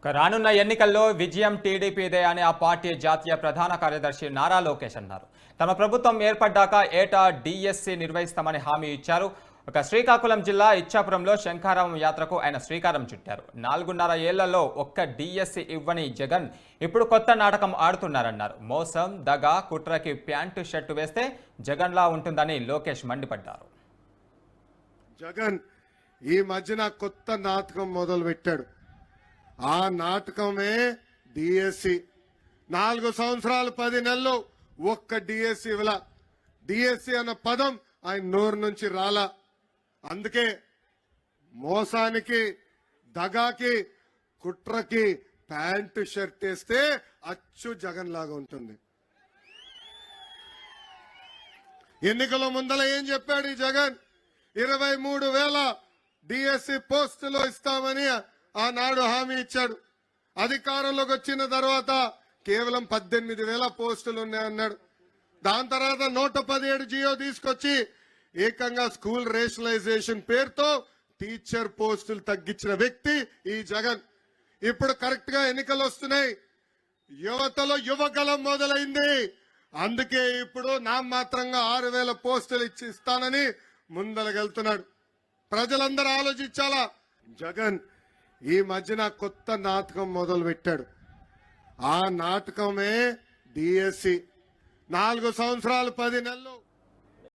రానున్న ఎన్నికల్లో విజయం టీడీపీదే అని ఆ పార్టీ జాతీయ ప్రధాన కార్యదర్శి నారా లోకేష్ అన్నారు. తమ ప్రభుత్వం ఏర్పడ్డాక ఏటా డిఎస్సి నిర్వహిస్తామని హామీ ఇచ్చారు. శ్రీకాకుళం జిల్లా ఇచ్చాపురంలో శంఖారావం యాత్రకు ఆయన శ్రీకారం చుట్టారు. 4.5 ఏళ్లలో ఒక్క డిఎస్సి ఇవ్వని జగన్ ఇప్పుడు కొత్త నాటకం ఆడుతున్నారన్నారు. మోసం, దగా, కుట్రకి ప్యాంటు షర్టు వేస్తే జగన్లా ఉంటుందని లోకేష్ మండిపడ్డారు. జగన్ ఈ మధ్యన కొత్త నాటకం మొదలు పెట్టాడు. ఆ నాటకమే డిఎస్సి. 4 సంవత్సరాలు 10 నెలలు ఒక్క డిఎస్సి ఇవ్వలా. డిఎస్సి అన్న పదం ఆయన నోరు నుంచి రాలా. అందుకే మోసానికి, దగాకి, కుట్రకి ప్యాంటు షర్ట్ వేస్తే అచ్చు జగన్ లాగా ఉంటుంది. ఎన్నికల ముందల ఏం చెప్పాడు ఈ జగన్? 23,000 డిఎస్సి పోస్టులు ఇస్తామని ఆనాడు హామీ ఇచ్చాడు. అధికారంలోకి వచ్చిన తర్వాత కేవలం 18,000 పోస్టులు ఉన్నాయన్నాడు. దాని తర్వాత 117 జియో తీసుకొచ్చి ఏకంగా స్కూల్ రేషనలైజేషన్ పేరుతో టీచర్ పోస్టులు తగ్గించిన వ్యక్తి ఈ జగన్. ఇప్పుడు కరెక్ట్ గా ఎన్నికలు వస్తున్నాయి. యువతలో యువగలం మొదలైంది. అందుకే ఇప్పుడు నామమాత్రంగా 6,000 పోస్టులు ఇస్తానని ముందలగెళ్తున్నాడు. ప్రజలందరూ ఆలోచించాలా. జగన్ ఈ మధ్యన కొత్త నాటకం మొదలు పెట్టాడు. ఆ నాటకమే డిఎస్సి. 4 సంవత్సరాలు 10 నెలలు